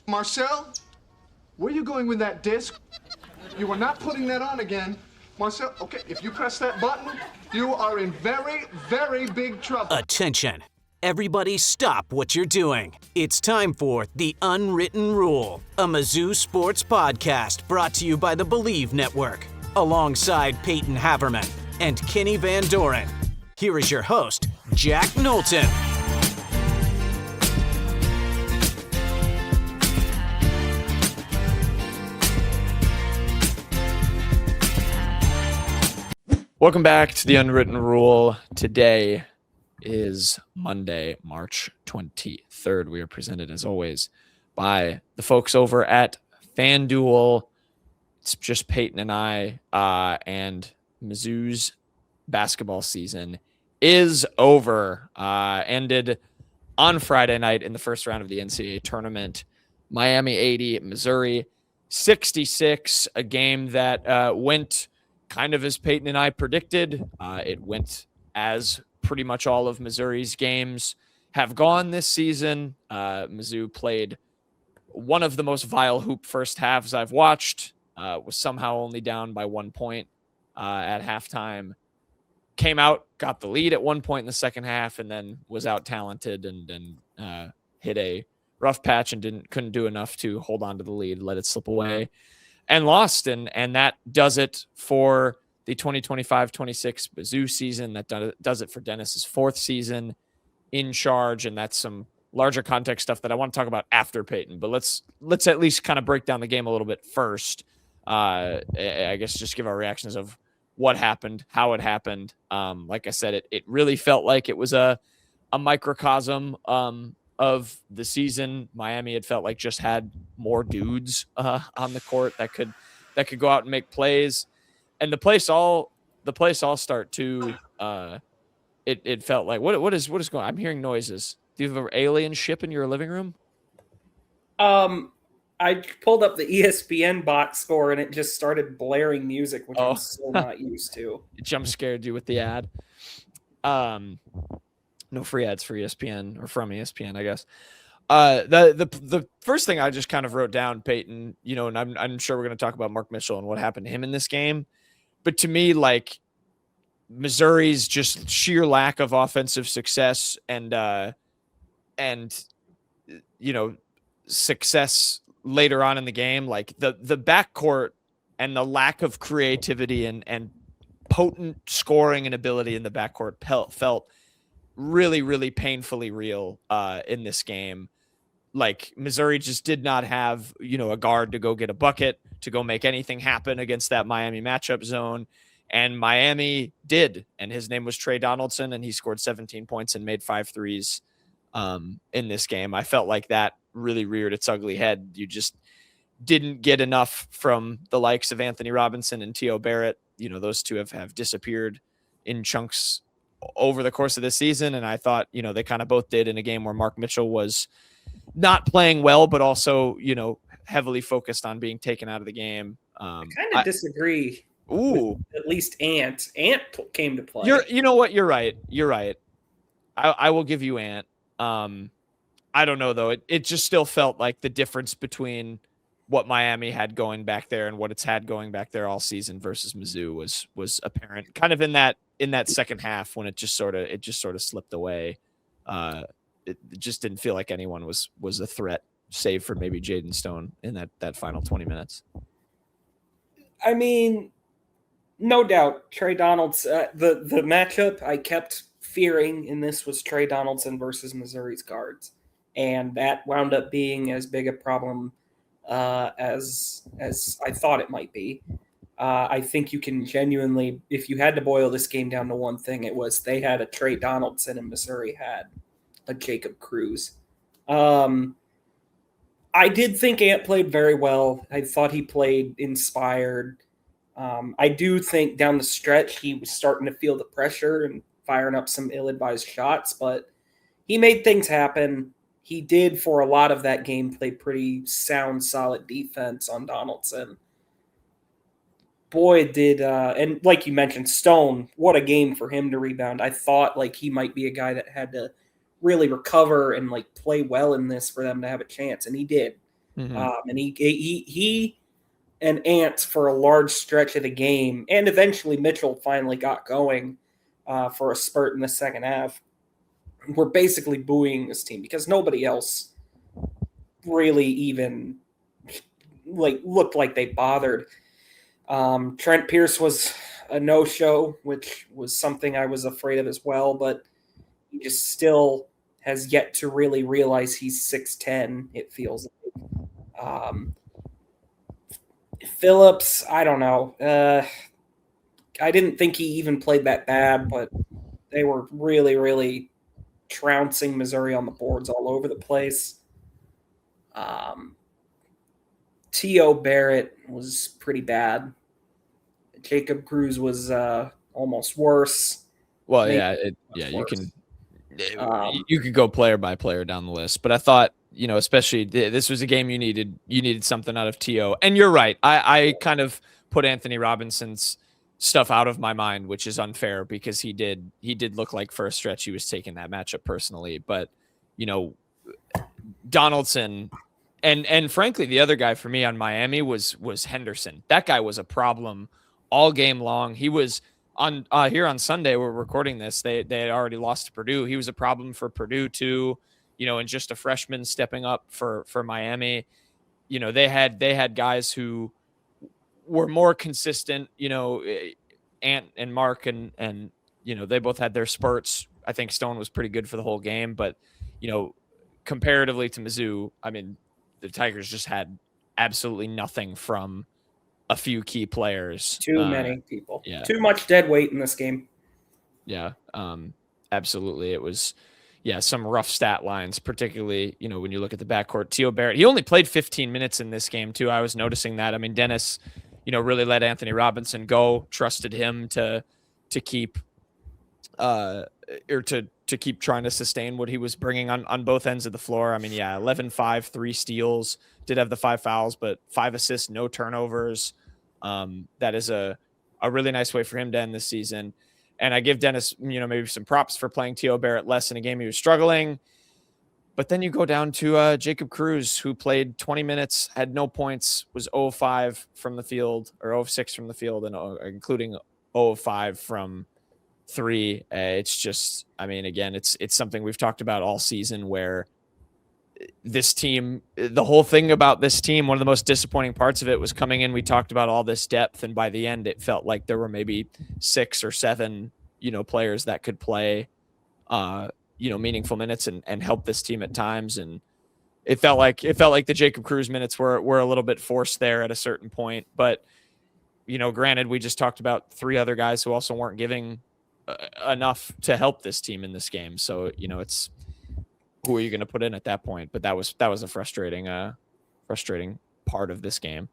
Marcel, where are you going with that disc? You are not putting that on again. Marcel, okay, if you press that button, you are in very, very big trouble. Attention. Everybody stop what you're doing. It's time for The Unwritten Rule, a Mizzou sports podcast brought to you by the Believe Network, alongside Payton Haverman and Kenny Van Doren. Here is your host, Jack Knowlton. Welcome back to The Unwritten Rule. Today is Monday, March 23rd. We are presented, as always, by the folks over at FanDuel. It's just Payton and I, and Mizzou's basketball season is over. Ended on Friday night in the first round of the NCAA Tournament. Miami 80, Missouri 66, a game that went kind of as Payton and I predicted. It went as pretty much all of Missouri's games have gone this season. Mizzou played one of the most vile hoop first halves I've watched, was somehow only down by 1 point at halftime. Came out, got the lead at 1 point in the second half, and then was out talented and hit a rough patch and couldn't do enough to hold on to the lead, let it slip away, and lost. And that does it for the 2025-26 Mizzou season. That does it for Dennis's fourth season in charge. And that's some larger context stuff that I want to talk about after Payton. But let's at least kind of break down the game a little bit first. I guess just give our reactions of what happened, how it happened. Like I said, it really felt like it was a microcosm of the season. Miami had felt like just had more dudes on the court that could go out and make plays, and the place all start to it felt like what is going on? I'm hearing noises. Do you have an alien ship in your living room? I pulled up the ESPN box score and it just started blaring music, which I'm so not used to. It jump scared you with the ad. No free ads for ESPN or from ESPN, I guess. The first thing I just kind of wrote down, Payton, and I'm sure we're going to talk about Mark Mitchell and what happened to him in this game. But to me, like, Missouri's just sheer lack of offensive success and success later on in the game, like the backcourt and the lack of creativity and potent scoring and ability in the backcourt felt really, really painfully real in this game. Like, Missouri just did not have, a guard to go get a bucket, to go make anything happen against that Miami matchup zone. And Miami did. And his name was Trey Donaldson, and he scored 17 points and made 5 threes in this game. I felt like that really reared its ugly head. You just didn't get enough from the likes of Anthony Robinson and T.O. Barrett. Those two have disappeared in chunks over the course of this season. And I thought, they kind of both did in a game where Mark Mitchell was not playing well, but also, heavily focused on being taken out of the game. I kind of disagree. Ooh, at least Ant came to play. You know what? You're right. I will give you Ant. I don't know though. It just still felt like the difference between what Miami had going back there and what it's had going back there all season versus Mizzou was apparent kind of in that second half when it just sort of slipped away. It just didn't feel like anyone was a threat, save for maybe Jaden Stone in that final 20 minutes. I mean, no doubt, Trey Donaldson, the matchup I kept fearing in this was Trey Donaldson versus Missouri's guards. And that wound up being as big a problem as I thought it might be. I think you can genuinely, if you had to boil this game down to one thing, it was they had a Trey Donaldson and Missouri had a Jacob Cruz. I did think Ant played very well. I thought he played inspired. I do think down the stretch he was starting to feel the pressure and firing up some ill-advised shots, but he made things happen. He did, for a lot of that game, play pretty sound, solid defense on Donaldson. Boy, did and like you mentioned, Stone, what a game for him to rebound. I thought like he might be a guy that had to really recover and like play well in this for them to have a chance, and he did. Mm-hmm. And he and Ant for a large stretch of the game, and eventually Mitchell finally got going for a spurt in the second half. We're basically booing this team because nobody else really even like looked like they bothered. Trent Pierce was a no-show, which was something I was afraid of as well, but he just still has yet to really realize he's 6'10", it feels like. Phillips, I don't know. I didn't think he even played that bad, but they were really, really trouncing Missouri on the boards all over the place. T.O. Barrett was pretty bad. Jacob Cruz was almost worse. Well, you could go player by player down the list, but I thought, especially this was a game you needed something out of T.O. And you're right. I kind of put Anthony Robinson's stuff out of my mind, which is unfair because he did look like for a stretch he was taking that matchup personally. But, Donaldson and frankly, the other guy for me on Miami was Henderson. That guy was a problem all game long. He was on here on Sunday. We're recording this. They had already lost to Purdue. He was a problem for Purdue too, and just a freshman stepping up for Miami. They had guys who were more consistent, Ant and Mark and they both had their spurts. I think Stone was pretty good for the whole game, but comparatively to Mizzou, I mean, the Tigers just had absolutely nothing from a few key players. Too many people. Yeah. Too much dead weight in this game. Yeah. Absolutely. It was, some rough stat lines, particularly, when you look at the backcourt. T.O. Barrett, he only played 15 minutes in this game too. I was noticing that. I mean, Dennis, really let Anthony Robinson go, trusted him to keep to keep trying to sustain what he was bringing on both ends of the floor. I mean, 11-5, 3 steals, did have the 5 fouls, but 5 assists, no turnovers. That is a really nice way for him to end this season. And I give Dennis, maybe some props for playing T.O. Barrett less in a game he was struggling. But then you go down to Jacob Cruz, who played 20 minutes, had no points, was 0-5 from the field, or 0-6 from the field, and including 0-5 from 3. It's just, I mean, again, it's something we've talked about all season where this team, the whole thing about this team, one of the most disappointing parts of it was coming in. We talked about all this depth, and by the end, it felt like there were maybe 6 or 7, players that could play, meaningful minutes and help this team at times. And it felt like the Jacob Cruz minutes were a little bit forced there at a certain point. But, granted, we just talked about 3 other guys who also weren't giving enough to help this team in this game. So, it's who are you going to put in at that point? But that was a frustrating part of this game.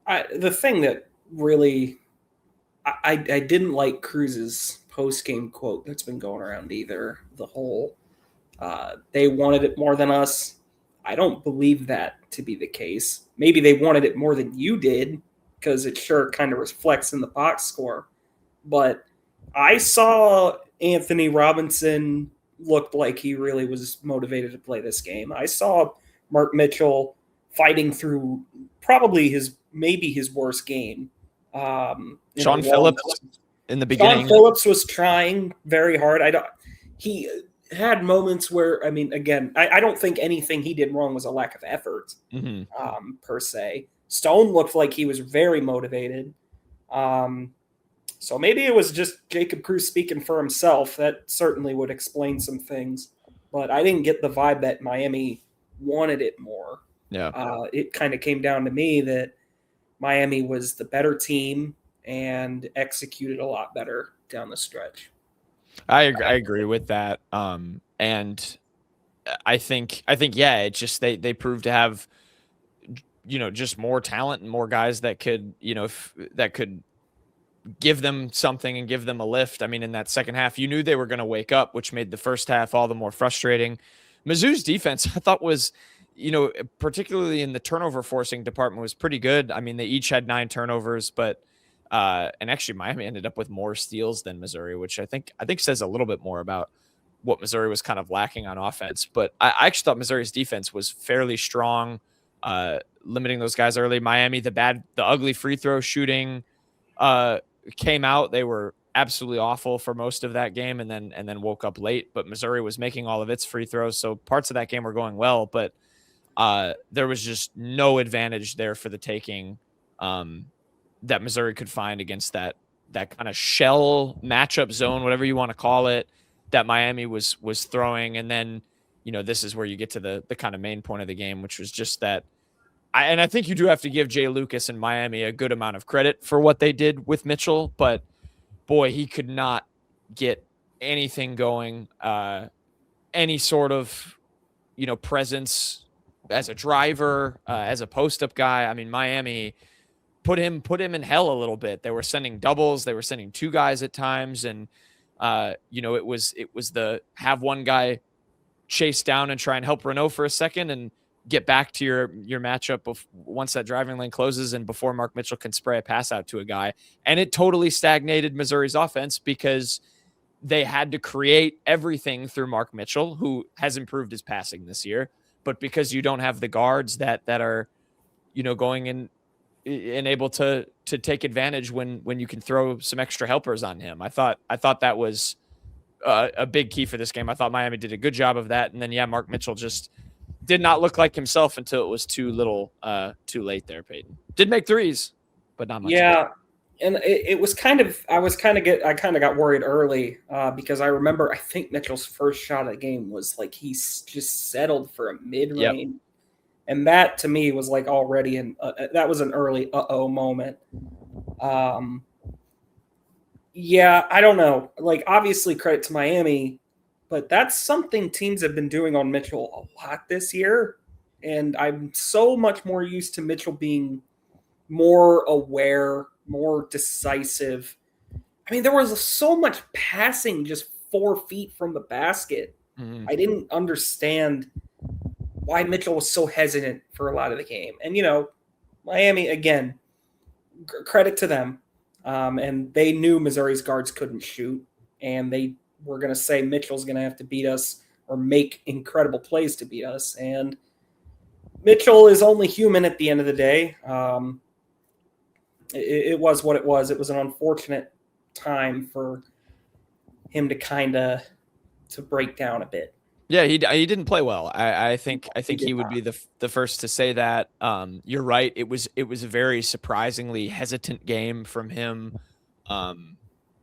The thing that really I didn't like Cruz's post-game quote that's been going around either. The whole they wanted it more than us. I don't believe that to be the case. Maybe they wanted it more than you did because it sure kind of reflects in the box score. But I saw Anthony Robinson looked like he really was motivated to play this game. I saw Mark Mitchell fighting through probably his worst game. Sean Phillips in the beginning. Sean Phillips was trying very hard. He had moments where, I mean, again, I don't think anything he did wrong was a lack of effort, per se. Stone looked like he was very motivated. So maybe it was just Jacob Cruz speaking for himself. That certainly would explain some things. But I didn't get the vibe that Miami wanted it more. Yeah. It kind of came down to me that Miami was the better team and executed a lot better down the stretch. I agree with that. And I think, it's just they proved to have, just more talent and more guys that could, that could give them something and give them a lift. I mean, in that second half, you knew they were going to wake up, which made the first half all the more frustrating. Mizzou's defense, I thought, was, particularly in the turnover forcing department, was pretty good. I mean, they each had 9 turnovers, but and actually Miami ended up with more steals than Missouri, which I think says a little bit more about what Missouri was kind of lacking on offense. But I actually thought Missouri's defense was fairly strong, limiting those guys early. Miami, the ugly free throw shooting came out. They were absolutely awful for most of that game, and then woke up late. But Missouri was making all of its free throws, so parts of that game were going well. But there was just no advantage there for the taking that Missouri could find against that kind of shell matchup zone, whatever you want to call it, that Miami was throwing. And then, this is where you get to the kind of main point of the game, which was just that. I think you do have to give Jay Lucas and Miami a good amount of credit for what they did with Mitchell, but boy, he could not get anything going, any sort of, presence as a driver, as a post-up guy. I mean, Miami put him in hell a little bit. They were sending doubles. They were sending two guys at times. And, it was the have one guy chase down and try and help Renault for a second and get back to your matchup once that driving lane closes and before Mark Mitchell can spray a pass out to a guy. And it totally stagnated Missouri's offense because they had to create everything through Mark Mitchell, who has improved his passing this year. But because you don't have the guards that are, going in and able to take advantage when you can throw some extra helpers on him. I thought that was a big key for this game. I thought Miami did a good job of that. And then, Mark Mitchell just did not look like himself until it was too late there, Payton. Did make threes, but not much. Yeah. And it was I kind of got worried early because I remember, I think Mitchell's first shot of the game was like, he's just settled for a mid-range. Yep. And that to me was like already that was an early moment. Yeah, I don't know. Like, obviously credit to Miami, but that's something teams have been doing on Mitchell a lot this year. And I'm so much more used to Mitchell being more aware, more decisive. I mean, there was so much passing just 4 feet from the basket. Mm-hmm. I didn't understand why Mitchell was so hesitant for a lot of the game. And, Miami, again, credit to them. And they knew Missouri's guards couldn't shoot. And they were going to say Mitchell's going to have to beat us or make incredible plays to beat us. And Mitchell is only human at the end of the day. It was what it was. It was an unfortunate time for him to kind of break down a bit. Yeah, he didn't play well. I think he would be the first to say that. You're right. It was a very surprisingly hesitant game from him. And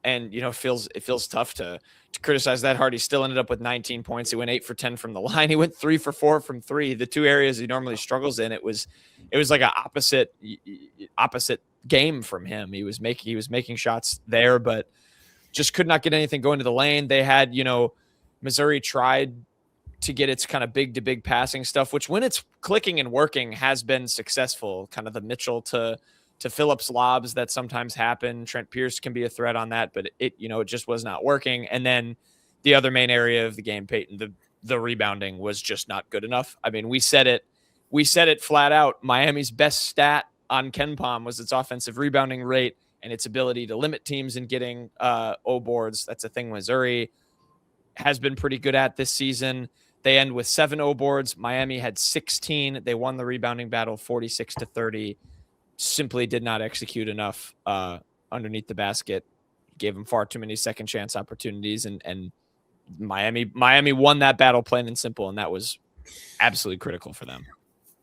it feels tough to criticize that hard. He still ended up with 19 points. He went 8 for 10 from the line. He went 3 for 4 from 3. The two areas he normally struggles in. It was like an opposite game from him. He was making shots there, but just could not get anything going to the lane. They had, Missouri tried to get its kind of big to big passing stuff, which when it's clicking and working has been successful. Kind of the Mitchell to Phillips lobs that sometimes happen. Trent Pierce can be a threat on that, but it just was not working. And then the other main area of the game, Payton, the rebounding was just not good enough. I mean, we said it flat out. Miami's best stat on KenPom was its offensive rebounding rate and its ability to limit teams in getting O boards. That's a thing Missouri has been pretty good at this season. They end with 7 O boards. Miami had 16. They won the rebounding battle 46-30. Simply did not execute enough underneath the basket. Gave them far too many second chance opportunities, and Miami won that battle plain and simple, and that was absolutely critical for them.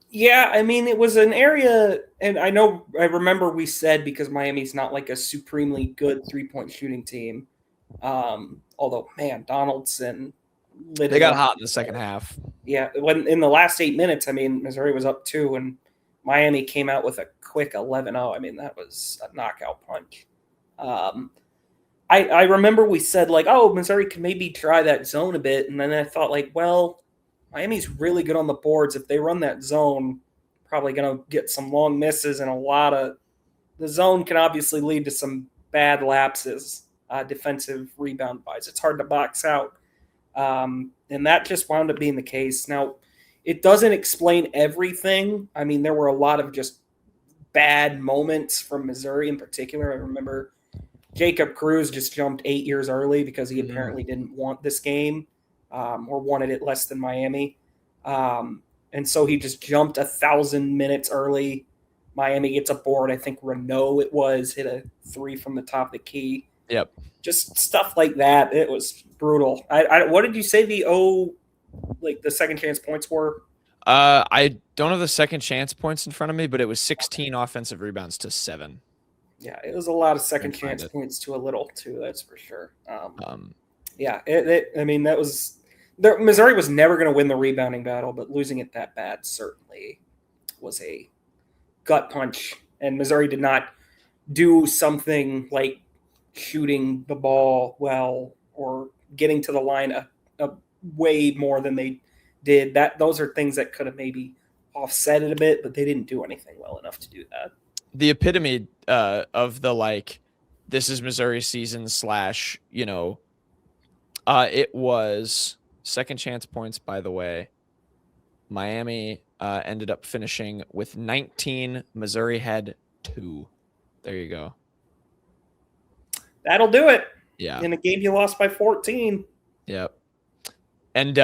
Yeah, I mean, it was an area, and I remember we said because Miami's not like a supremely good 3-point shooting team. Although, man, Donaldson they got hot in the second half. Yeah, when in the last 8 minutes, I mean, Missouri was up 2, and Miami came out with a quick 11-0. I mean, that was a knockout punch. I remember we said, like, oh, Missouri can maybe try that zone a bit. And then I thought, like, well, Miami's really good on the boards. If they run that zone, probably going to get some long misses and the zone can obviously lead to some bad lapses, defensive rebound-wise. It's hard to box out. And that just wound up being the case. Now, it doesn't explain everything. I mean, there were a lot of just bad moments from Missouri in particular. I remember Jacob Cruz just jumped 8 years early because he apparently didn't want this game. or wanted it less than Miami. And so he just jumped 1,000 minutes early. Miami gets a board. I think Renault hit a 3 from the top of the key. Yep. Just stuff like that. It was brutal. What did you say the second chance points were? I don't have the second chance points in front of me, but it was 16 offensive rebounds to 7. Yeah, it was a lot of second chance points to a little too. That's for sure. Missouri was never going to win the rebounding battle, but losing it that bad certainly was a gut punch. And Missouri did not do something like shooting the ball well or getting to the line a way more than they did. Those are things that could have maybe offset it a bit, but they didn't do anything well enough to do that. The epitome of the this is Missouri season / it was second chance points, by the way. Miami ended up finishing with 19. Missouri had 2. There you go. That'll do it. Yeah. In a game you lost by 14. Yep. And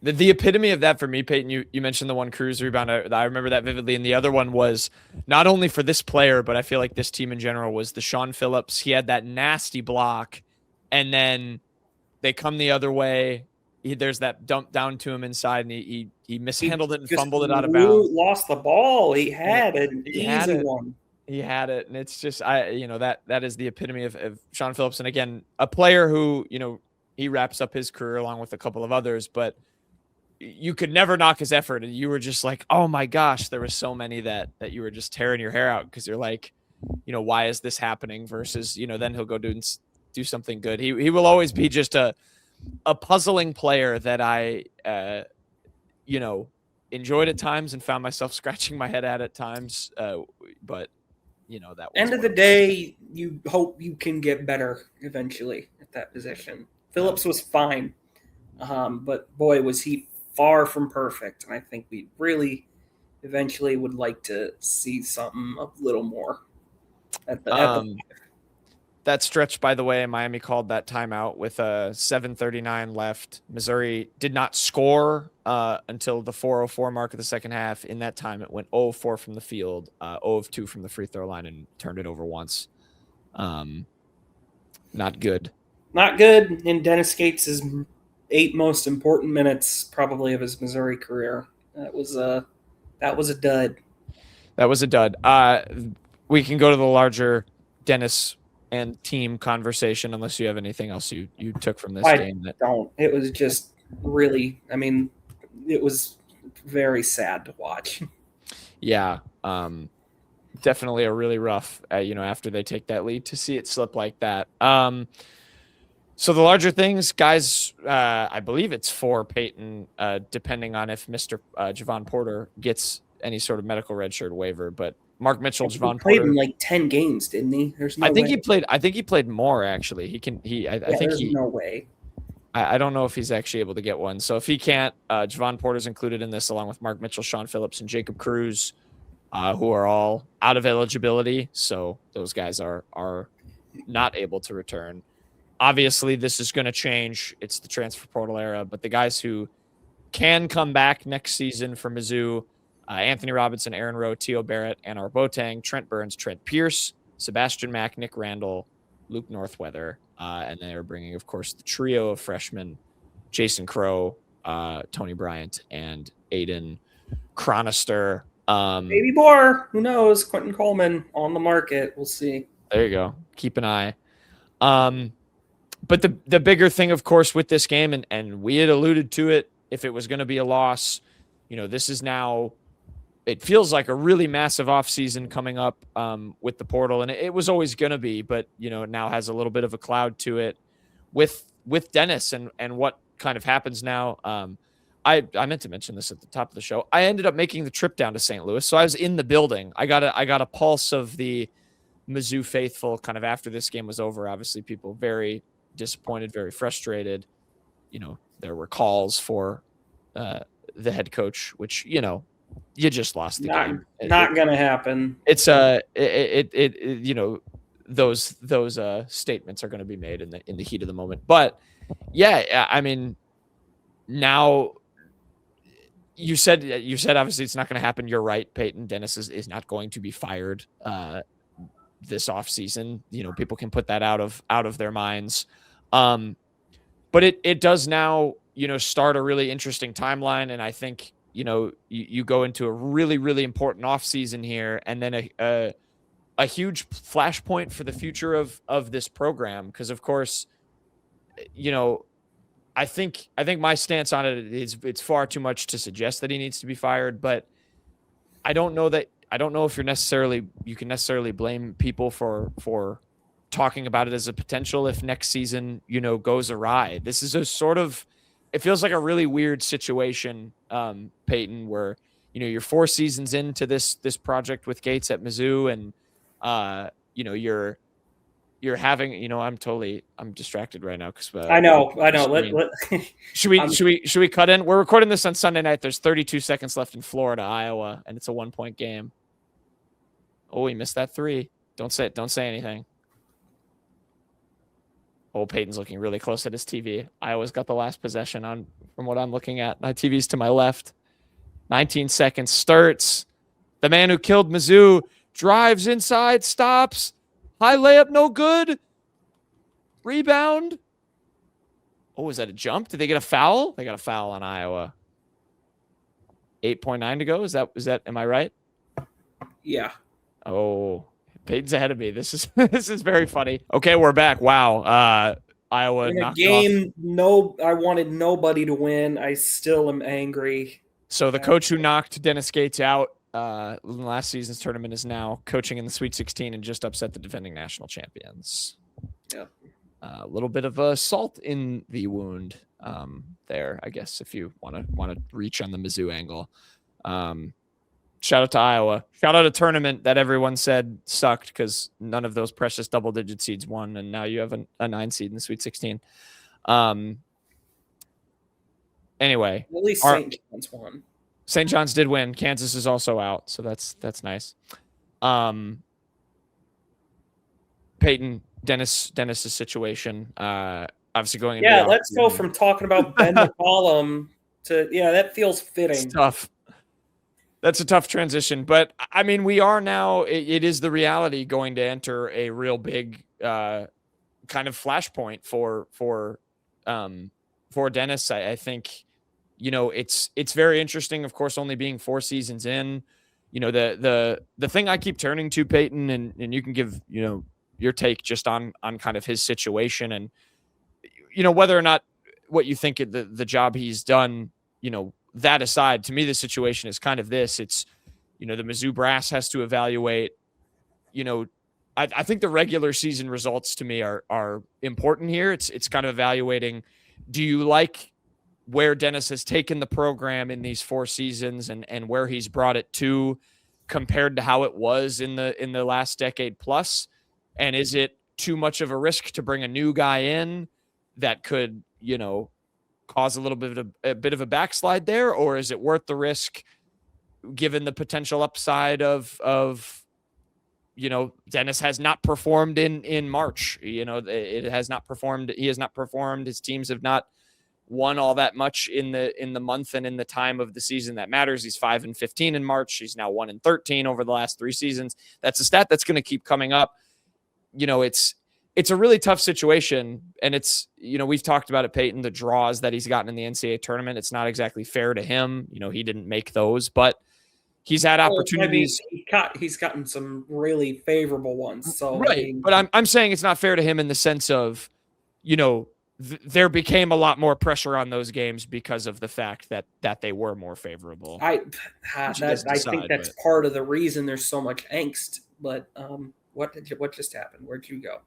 the epitome of that for me, Payton, you mentioned the one Cruz rebound. I remember that vividly. And the other one was not only for this player, but I feel like this team in general was the Sean Phillips. He had that nasty block, and then they come the other way. There's that dump down to him inside, and he mishandled it and fumbled it out of bounds. Lost the ball. He had an easy one. He had it, and it's just that is the epitome of Sean Phillips. And again, a player who he wraps up his career along with a couple of others, but you could never knock his effort. And you were just like, oh my gosh, there were so many that you were just tearing your hair out because you're like, why is this happening? Versus then he'll go do something good. He will always be just a puzzling player that I enjoyed at times and found myself scratching my head at times. But that was end of the day, you hope you can get better eventually at that position. Phillips was fine, but boy, was he far from perfect. And I think we really eventually would like to see something a little more at the that stretch, by the way, Miami called that timeout with 7:39 left. Missouri did not score until the 4:04 mark of the second half. In that time, it went 0-4 from the field, 0-2 from the free throw line, and turned it over once. Not good. Not good. In Dennis Gates' 8 most important minutes, probably, of his Missouri career. That was a dud. That was a dud. We can go to the larger Dennis and team conversation, unless you have anything else you took from this game. I don't. It was just really, it was very sad to watch. Yeah. Definitely a really rough, after they take that lead, to see it slip like that. So the larger things, guys, I believe it's 4 Payton, depending on if Mr. Javon Porter gets any sort of medical redshirt waiver, but Mark Mitchell, Javon Porter played in like 10 games, didn't he? There's no I think way. I think he played more, actually. No way. I don't know if he's actually able to get one. So if he can't, Javon Porter's included in this, along with Mark Mitchell, Sean Phillips, and Jacob Cruz, who are all out of eligibility. So those guys are not able to return. Obviously, this is going to change. It's the transfer portal era, but the guys who can come back next season for Mizzou, Anthony Robinson, Aaron Rowe, Teo Barrett, Anar Boateng, Trent Burns, Trent Pierce, Sebastian Mack, Nick Randall, Luke Northweather, and they are bringing, of course, the trio of freshmen, Jason Crow, Tony Bryant, and Aiden Chronister. Maybe more. Who knows? Quentin Coleman on the market. We'll see. There you go. Keep an eye. But the bigger thing, of course, with this game, and we had alluded to it, if it was going to be a loss, this is now, it feels like a really massive offseason coming up with the portal, and it was always going to be, but it now has a little bit of a cloud to it with Dennis and what kind of happens now. I meant to mention this at the top of the show. I ended up making the trip down to St. Louis, so I was in the building. I got a pulse of the Mizzou faithful kind of after this game was over. Obviously, people very disappointed, very frustrated. There were calls for the head coach, which you just lost the game. Not gonna happen. It's those statements are going to be made in the heat of the moment. But yeah, now you said obviously it's not going to happen. You're right. Payton Dennis is not going to be fired this offseason. People can put that out of their minds. But it does now, start a really interesting timeline. And I think, you go into a really, really important offseason here, and then a huge flashpoint for the future of this program. Because of course, I think my stance on it is it's far too much to suggest that he needs to be fired, but I don't know if you can necessarily blame people for talking about it as a potential if next season, goes awry. This is it feels like a really weird situation, Payton, where, you're 4 seasons into this project with Gates at Mizzou, and, you're having, I'm distracted right now because I know. Should we cut in? We're recording this on Sunday night. There's 32 seconds left in Florida, Iowa, and it's a 1-point game. Oh, he missed that 3. Don't say anything. Oh, Payton's looking really close at his TV. Iowa's got the last possession from what I'm looking at. My TV's to my left. 19 seconds. Sturts, the man who killed Mizzou, drives inside, stops. High layup, no good. Rebound. Oh, is that a jump? Did they get a foul? They got a foul on Iowa. 8.9 to go. Is that? Am I right? Yeah. Oh, Payton's ahead of me. This is very funny. Okay, we're back. Wow. Iowa in a knocked game. I wanted nobody to win. I still am angry. So the coach who knocked Dennis Gates out in last season's tournament is now coaching in the Sweet 16 and just upset the defending national champions. Yep. A little bit of a salt in the wound there, I guess, if you want to reach on the Mizzou angle. Shout out to Iowa. Shout out a tournament that everyone said sucked because none of those precious double-digit seeds won, and now you have a 9 seed in the Sweet 16. Anyway. At least St. John's won. St. John's did win. Kansas is also out, so that's nice. Payton, Dennis's situation. Obviously going into let's go from talking about Ben McCollum to that feels fitting. It's tough. That's a tough transition, but I mean, we are now. It is the reality going to enter a real big kind of flashpoint for Dennis. I think it's very interesting. Of course, only being 4 seasons in. The thing I keep turning to, Payton, and you can give your take just on kind of his situation and whether or not what you think of the job he's done. That aside, to me, the situation is kind of this. It's, the Mizzou brass has to evaluate, I think the regular season results to me are important here. It's kind of evaluating, do you like where Dennis has taken the program in these 4 seasons and where he's brought it to compared to how it was in the last decade plus? And is it too much of a risk to bring a new guy in that could, cause a little bit of a backslide there, or is it worth the risk given the potential upside of Dennis has not performed in March. It has not performed. He has not performed. His teams have not won all that much in the month and in the time of the season that matters. He's 5-15 in March. He's now 1-13 over the last 3 seasons. That's a stat that's going to keep coming up. It's a really tough situation, and it's, we've talked about it, Payton, the draws that he's gotten in the NCAA tournament. It's not exactly fair to him. He didn't make those, but he's had opportunities. He's gotten some really favorable ones. So right, but I'm saying it's not fair to him in the sense of, there became a lot more pressure on those games because of the fact that they were more favorable. I think that's part of the reason there's so much angst. But what just happened? Where'd you go?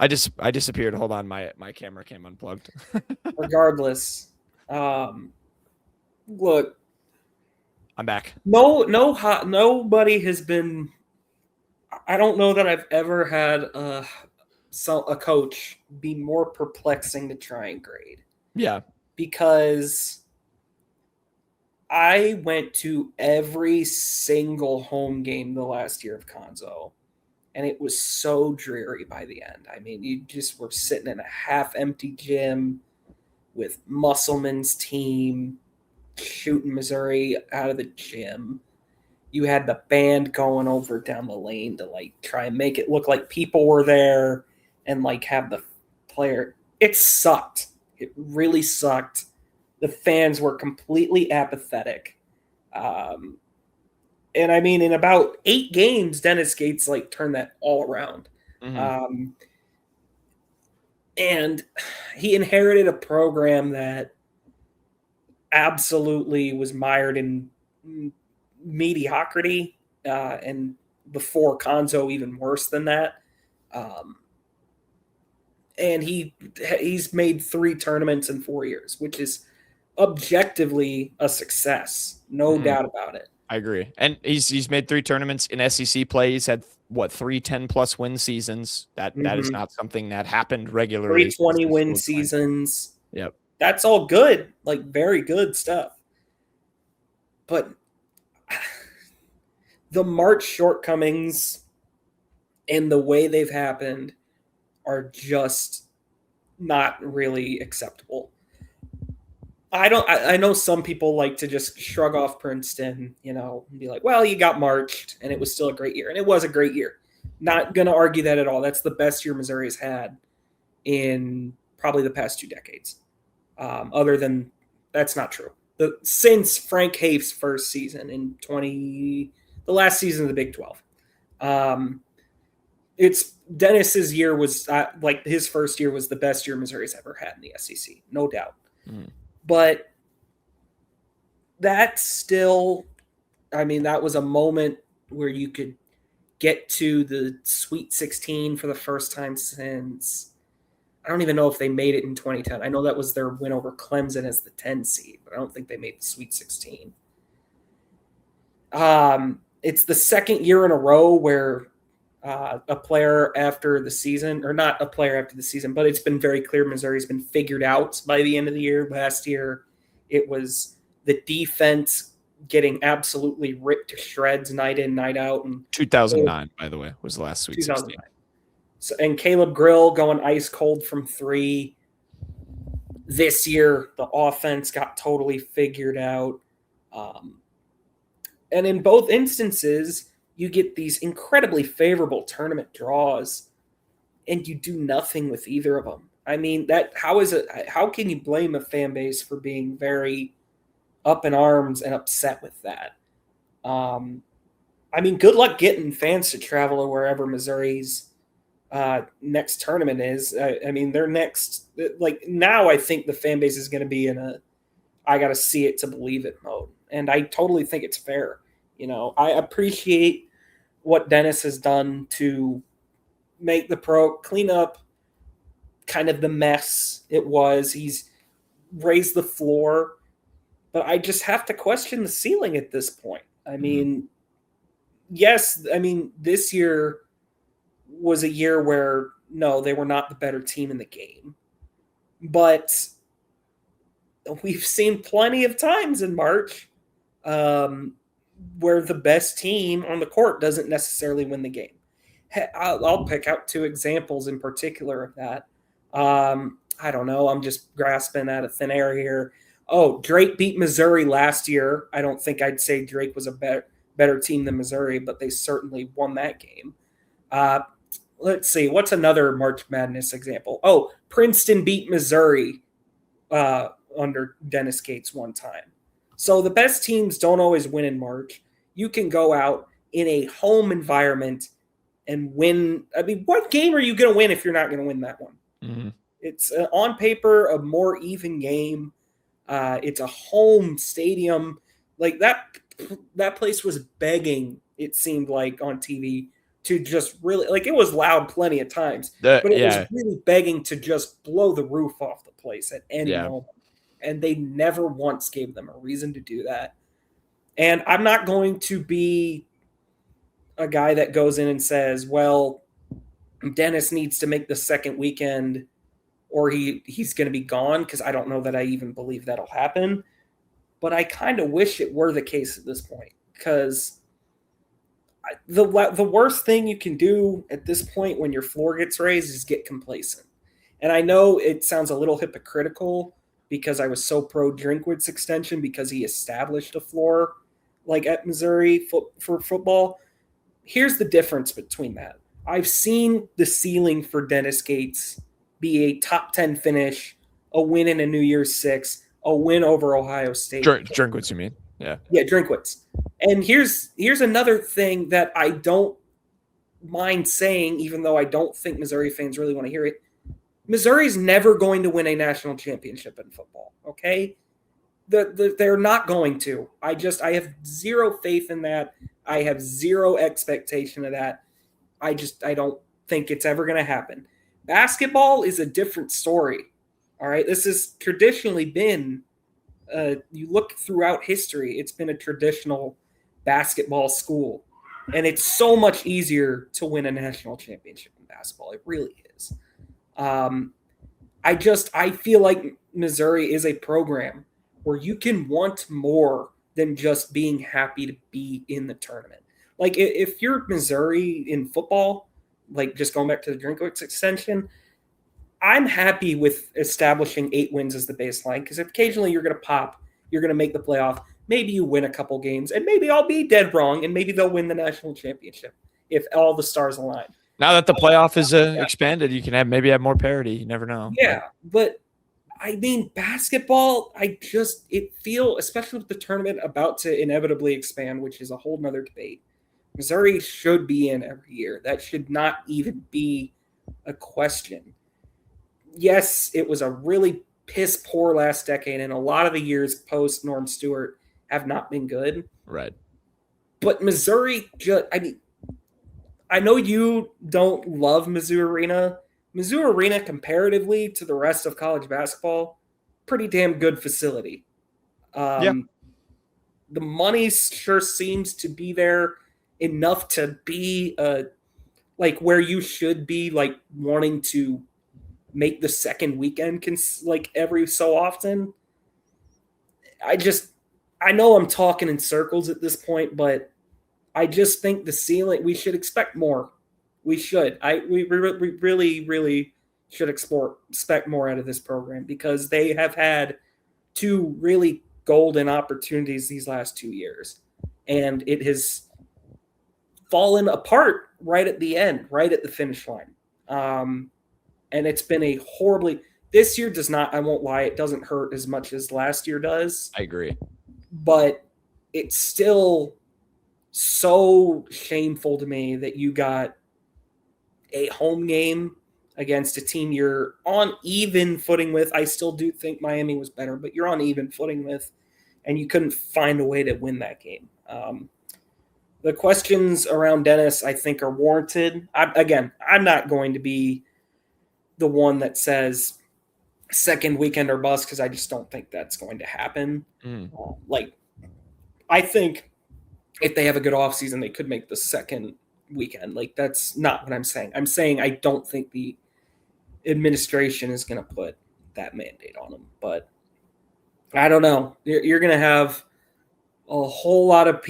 I disappeared. Hold on, my camera came unplugged. Regardless, look, I'm back. Nobody has been. I don't know that I've ever had a coach be more perplexing to try and grade. Yeah, because I went to every single home game the last year of Conzo. And it was so dreary by the end. I mean, you just were sitting in a half-empty gym. with Musselman's team shooting Missouri out of the gym. You had the band going over down the lane to like try and make it look like people were there and like have the player. It sucked. It really sucked. The fans were completely apathetic. And I mean, in about 8 games, Dennis Gates like turned that all around. Mm-hmm. And he inherited a program that absolutely was mired in mediocrity, and before Konzo, even worse than that. And he's made 3 tournaments in 4 years, which is objectively a success, no doubt about it. I agree. And he's made 3 tournaments in SEC play. He's had 3 10+ win seasons. That is not something that happened regularly. 3 20 win seasons. Yep. That's all good, like very good stuff. But the March shortcomings and the way they've happened are just not really acceptable. I know some people like to just shrug off Princeton, and be like, well, you got marched and it was still a great year. And it was a great year. Not going to argue that at all. That's the best year Missouri has had in probably the past 2 decades. Other than that's not true. Since Frank Hafe's first season in the last season of the Big 12. It's Dennis's year was like his first year was the best year Missouri's ever had in the SEC, no doubt. But that's still, I mean, that was a moment where you could get to the Sweet 16 for the first time since, I don't even know if they made it in 2010. I know that was their win over Clemson as the 10 seed, but I don't think they made the Sweet 16. It's the second year in a row where a player after the season, or not a player after the season, but it's been very clear Missouri's been figured out by the end of the year. Last year, it was the defense getting absolutely ripped to shreds night in, night out. And 2009, by the way, was the last Sweet 16. So, and Caleb Grill going ice cold from 3. This year, the offense got totally figured out. And in both instances, you get these incredibly favorable tournament draws, and you do nothing with either of them. I mean, how can you blame a fan base for being very up in arms and upset with that? I mean, good luck getting fans to travel to wherever Missouri's next tournament is. I mean, their next, like now I think the fan base is going to be in a, I got to see it to believe it mode. And I totally think it's fair. I appreciate what Dennis has done to make the pro clean up kind of the mess it was. He's raised the floor, but I just have to question the ceiling at this point. I mean, yes, I mean, this year was a year where, no, they were not the better team in the game. But we've seen plenty of times in March where the best team on the court doesn't necessarily win the game. I'll pick out 2 examples in particular of that. I don't know. I'm just grasping out of thin air here. Oh, Drake beat Missouri last year. I don't think I'd say Drake was a better team than Missouri, but they certainly won that game. Let's see. What's another March Madness example? Oh, Princeton beat Missouri under Dennis Gates one time. So the best teams don't always win in March. You can go out in a home environment and win. I mean, what game are you going to win if you're not going to win that one? Mm-hmm. It's on paper a more even game. It's a home stadium. Like that place was begging, it seemed like on TV, to just really, like, it was loud plenty of times, but it was really begging to just blow the roof off the place at any moment. And they never once gave them a reason to do that. And I'm not going to be a guy that goes in and says, well, Dennis needs to make the second weekend or he's going to be gone, because I don't know that I even believe that'll happen. But I kind of wish it were the case at this point, because the worst thing you can do at this point when your floor gets raised is get complacent. And I know it sounds a little hypocritical, because I was so pro Drinkwitz extension because he established a floor like at Missouri for football. Here's the difference between that. I've seen the ceiling for Dennis Gates be a top 10 finish, a win in a New Year's Six, a win over Ohio State. Drinkwitz, you mean? Yeah. Yeah, Drinkwitz. And here's another thing that I don't mind saying, even though I don't think Missouri fans really want to hear it. Missouri's never going to win a national championship in football, okay? They're not going to. I have zero faith in that. I have zero expectation of that. I don't think it's ever going to happen. Basketball is a different story, all right? This has traditionally been, you look throughout history, it's been a traditional basketball school. And it's so much easier to win a national championship in basketball. It really is. I feel like Missouri is a program where you can want more than just being happy to be in the tournament. Like if you're Missouri in football, like just going back to the Drinkwitz extension, I'm happy with establishing 8 wins as the baseline because occasionally you're going to pop, you're going to make the playoff. Maybe you win a couple games, and maybe I'll be dead wrong, and maybe they'll win the national championship if all the stars align. Now that the playoff is expanded, you can maybe have more parity. You never know. Yeah, but I mean, basketball, it feels, especially with the tournament about to inevitably expand, which is a whole nother debate. Missouri should be in every year. That should not even be a question. Yes, it was a really piss poor last decade, and a lot of the years post Norm Stewart have not been good. Right. But Missouri, I know you don't love Mizzou Arena. Mizzou Arena, comparatively to the rest of college basketball, pretty damn good facility. The money sure seems to be there enough to be like where you should be, like wanting to make the second weekend like every so often. I know I'm talking in circles at this point, but I just think the ceiling, we should expect more. We should. We really, really should expect more out of this program because they have had 2 really golden opportunities these last 2 years. And it has fallen apart right at the end, right at the finish line. And it's been this year does not, I won't lie, it doesn't hurt as much as last year does. I agree. But it's still so shameful to me that you got a home game against a team you're on even footing with. I still do think Miami was better, but you're on even footing with, and you couldn't find a way to win that game. The questions around Dennis, I think, are warranted. I'm not going to be the one that says second weekend or bust because I just don't think that's going to happen. I think if they have a good offseason, they could make the second weekend. Like, that's not what I'm saying. I'm saying I don't think the administration is going to put that mandate on them. But I don't know. You're going to have a whole lot of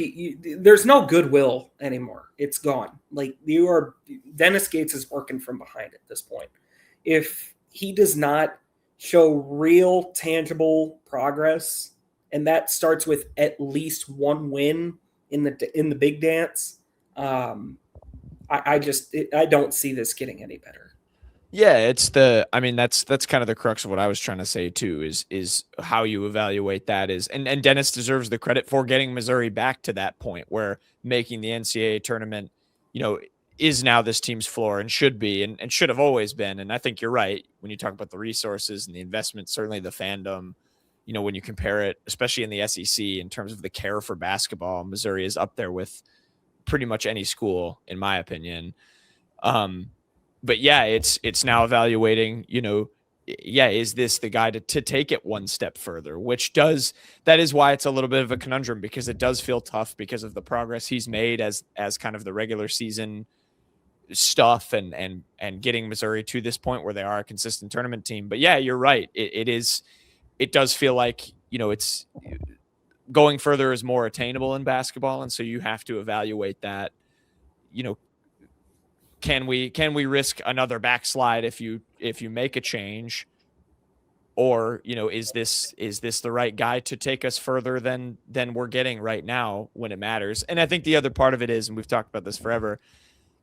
there's no goodwill anymore. It's gone. Like, Dennis Gates is working from behind at this point. If he does not show real tangible progress, and that starts with at least 1 win in the big dance, I don't see this getting any better. Yeah, that's kind of the crux of what I was trying to say too, is how you evaluate that and Dennis deserves the credit for getting Missouri back to that point where making the NCAA tournament, is now this team's floor and should be, and should have always been. And I think you're right when you talk about the resources and the investment, certainly the fandom, when you compare it, especially in the SEC in terms of the care for basketball, Missouri is up there with pretty much any school, in my opinion. But yeah, it's now evaluating, is this the guy to take it one step further, that is why it's a little bit of a conundrum, because it does feel tough because of the progress he's made as kind of the regular season stuff and getting Missouri to this point where they are a consistent tournament team. But yeah, you're right. It does feel like, it's going further is more attainable in basketball. And so you have to evaluate that, can we risk another backslide if you make a change? Or, is this the right guy to take us further than we're getting right now when it matters? And I think the other part of it is, and we've talked about this forever,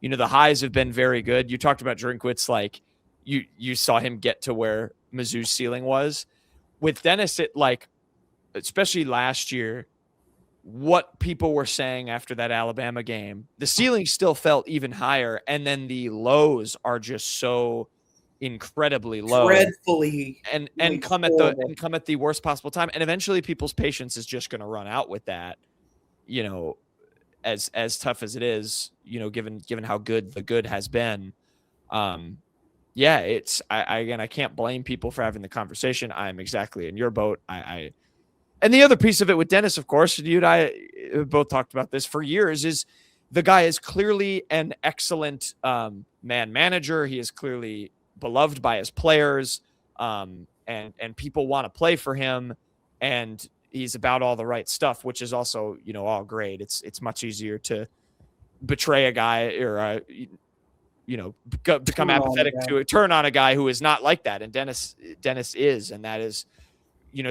the highs have been very good. You talked about Drinkwitz, like you saw him get to where Mizzou's ceiling was. With Dennis, it, like, especially last year, what people were saying after that Alabama game, the ceiling still felt even higher, and then the lows are just so incredibly low, dreadfully, and come at the worst possible time. And eventually people's patience is just going to run out with that, as tough as it is, given how good the good has been. It's I can't blame people for having the conversation. I'm exactly in your boat. And the other piece of it with Dennis, of course, you and I both talked about this for years, is the guy is clearly an excellent man manager. He is clearly beloved by his players, and people want to play for him, and he's about all the right stuff, which is also, all great. It's much easier to betray a guy or become apathetic to turn on a guy who is not like that. And Dennis is, and that is,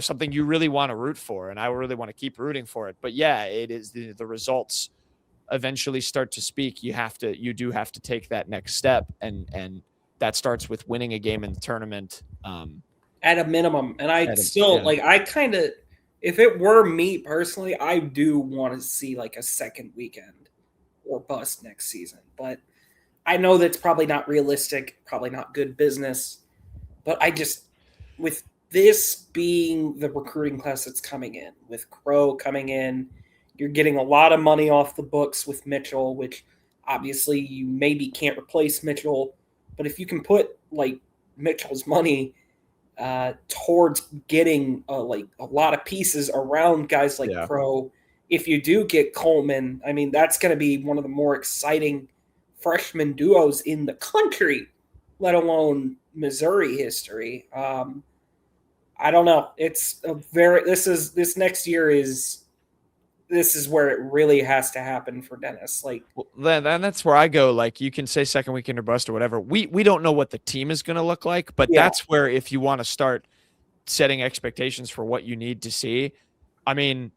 something you really want to root for, and I really want to keep rooting for it. But yeah, it is the results eventually start to speak. You do have to take that next step, and that starts with winning a game in the tournament, at a minimum. And if it were me personally, I do want to see like a second weekend or bust next season. But I know that's probably not realistic, probably not good business. But with this being the recruiting class that's coming in, with Crow coming in, you're getting a lot of money off the books with Mitchell, which obviously you maybe can't replace Mitchell. But if you can put like Mitchell's money towards getting a lot of pieces around guys like Crow, if you do get Coleman, I mean, that's going to be one of the more exciting freshman duos in the country, let alone Missouri history. I don't know. It's this next year this is where it really has to happen for Dennis. Then that's where I go. Like, you can say second weekend or bust or whatever. We don't know what the team is going to look like, but that's where, if you want to start setting expectations for what you need to see, I mean,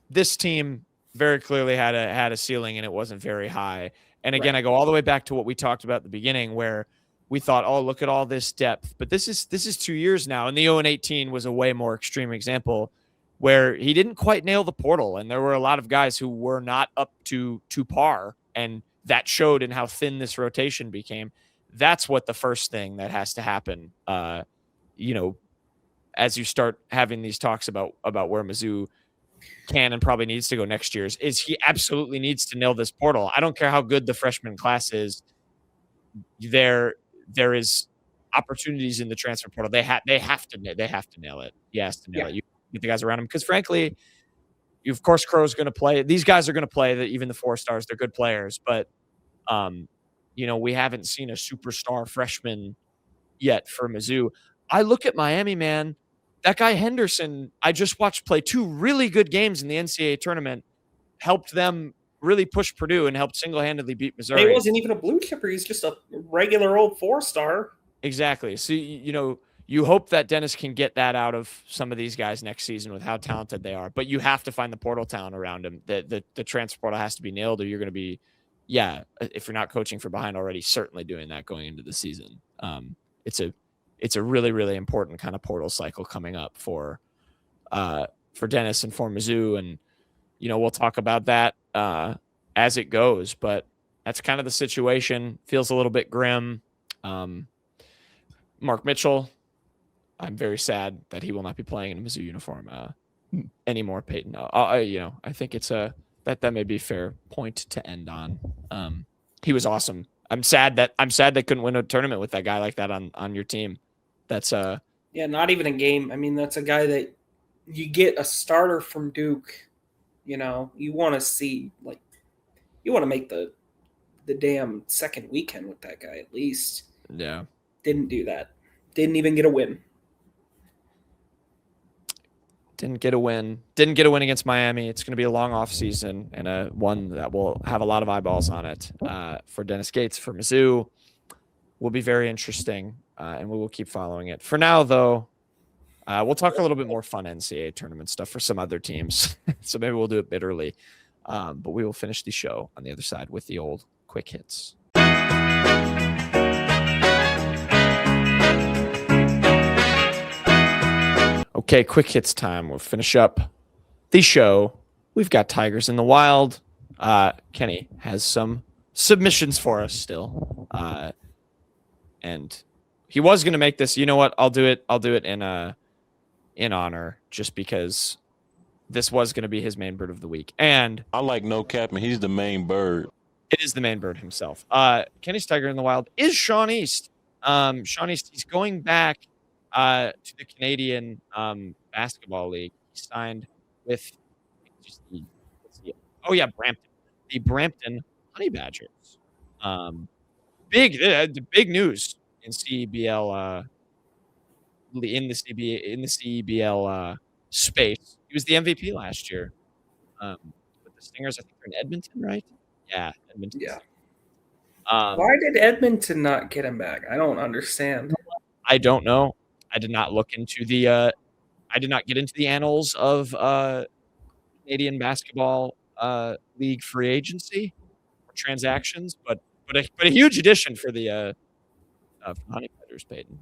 this team very clearly had a ceiling, and it wasn't very high. And again, I go all the way back to what we talked about at the beginning, where we thought, oh, look at all this depth. But this is 2 years now, and the 0-18 was a way more extreme example, where he didn't quite nail the portal, and there were a lot of guys who were not up to par, and that showed in how thin this rotation became. That's what the first thing that has to happen, as you start having these talks about where Mizzou can and probably needs to go next year, is he absolutely needs to nail this portal. I don't care how good the freshman class is. There is opportunities in the transfer portal. They have to nail it. He has to nail it. You get the guys around him, because frankly, of course, Crow's going to play. These guys are going to play. Even the 4 stars, they're good players, but we haven't seen a superstar freshman yet for Mizzou. I look at Miami, man. That guy Henderson, I just watched play 2 really good games in the NCAA tournament, helped them really push Purdue and helped single-handedly beat Missouri. He wasn't even a blue chipper. He's just a regular old 4-star. Exactly. So, you hope that Dennis can get that out of some of these guys next season with how talented they are. But you have to find the portal talent around him. The transfer portal has to be nailed, or you're going to be, if you're not coaching for behind already, certainly doing that going into the season. It's a really, really important kind of portal cycle coming up for Dennis and for Mizzou. And, we'll talk about that as it goes. But that's kind of the situation. Feels a little bit grim. Mark Mitchell, I'm very sad that he will not be playing in a Mizzou uniform anymore, Payton. I think it's that may be a fair point to end on. He was awesome. I'm sad they couldn't win a tournament with that guy like that on your team. That's not even a game. I mean, that's a guy that you get a starter from Duke. You want to see, you want to make the damn second weekend with that guy at least. Yeah. Didn't do that. Didn't even get a win. Didn't get a win against Miami. It's going to be a long off season, and one that will have a lot of eyeballs on it for Dennis Gates, for Mizzou. Will be very interesting, and we will keep following it. For now, though, We'll talk a little bit more fun NCAA tournament stuff for some other teams. So maybe we'll do it bitterly. But we will finish the show on the other side with the old quick hits. Okay, quick hits time. We'll finish up the show. We've got Tigers in the Wild. Kenny has some submissions for us still. And he was going to make this. You know what? I'll do it in honor, just because this was going to be his main bird of the week. And I like no capping. He's the main bird. it is the main bird himself. Kenny's Tiger in the Wild is Sean East. Sean East, he's going back to the Canadian Basketball League. He signed with Brampton. The Brampton Honey Badgers. Big news in CEBL in the CEBL space. He was the MVP last year. With the Stingers, I think they're in Edmonton, right? Yeah, Edmonton. Yeah. Why did Edmonton not get him back? I don't understand. I don't know. I did not look into the I did not get into the annals of Canadian Basketball League free agency or transactions, but a huge addition for the Honey Badgers, Payton.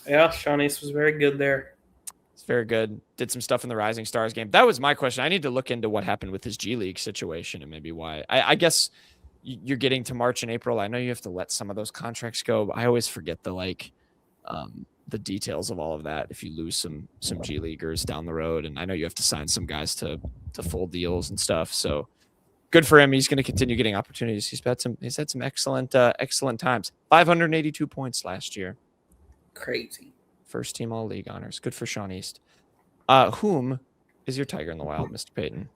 Yeah, Sean East was very good there. It's very good. Did some stuff in the Rising Stars game. That was my question. I need to look into what happened with his G League situation and maybe why. I guess you're getting to March and April. I know you have to let some of those contracts go. But I always forget the details of all of that if you lose some G Leaguers down the road. And I know you have to sign some guys to full deals and stuff. So good for him. He's going to continue getting opportunities. He's had some excellent times. 582 points last year. Crazy. First team all league honors. Good for Sean East. Whom is your Tiger in the Wild, Mr. Payton?